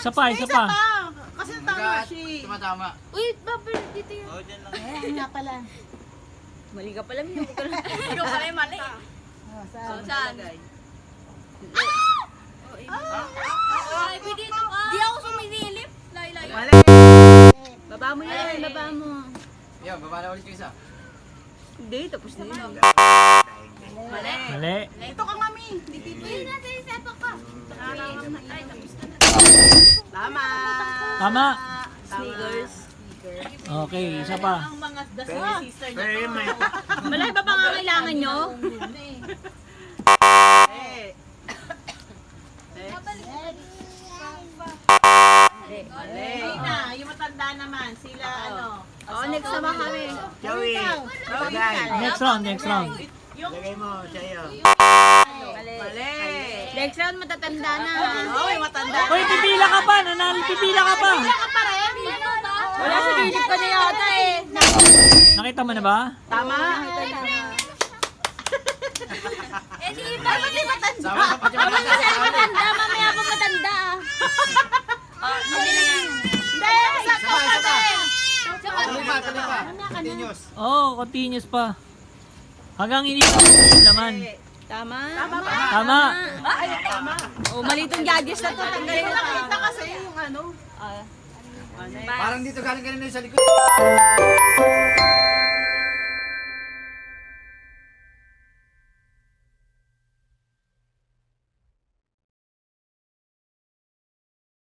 Isa pa, isa pa. Kasi tama siya. Tumatama. Uy, babalik dito yun. Oh, dyan lang. Eh, nga pala. Mali ka pala, Mio. Ikaw pala yung mali. Saan? Saan? Ay, dito ka. Di ako sumilip. Layo-layo. Mali. Baba mo yan, baba mo. Yo, baba na ulit yung isa. Hindi, tapos na yun. Mali. Mali. Ito ka, mami. Dito. Uy, nasa isa pa ka. Ay, tapos ka na. Tama. Tama. Sneakers. Okay, isa pa. Ang mga dasal sister niya. Pero may... Malay ba pang kailangan nyo? Eh. Mali na. Yung matanda naman. Sila ano. Oo, next naman kami. Joey! Tagay! Next round, next round. Lagay mo sa'yo. Mali. Mali. Next round matatanda na. Oh, yung matanda. Hoy, pipila ka pa. Nanalo, pipila ka pa. Wala sa gilip ka na yata eh. Nakita mo na ba? Tama. Eh, di ba? Sama ka pa dyan. Matanda, mamaya pa matanda ah. Hindi na yan. Hindi. Isa pa, isa pa. Tuloy pa, tuloy pa. Continuous. Oo, continuous pa. Hanggang hindi ka yung laman. Tama. Tama. Ay, tama. Oh, mali itong judges na to. Tanggalin na Nakita kasi yung ano. Parang dito galing-galing na yung sa likod.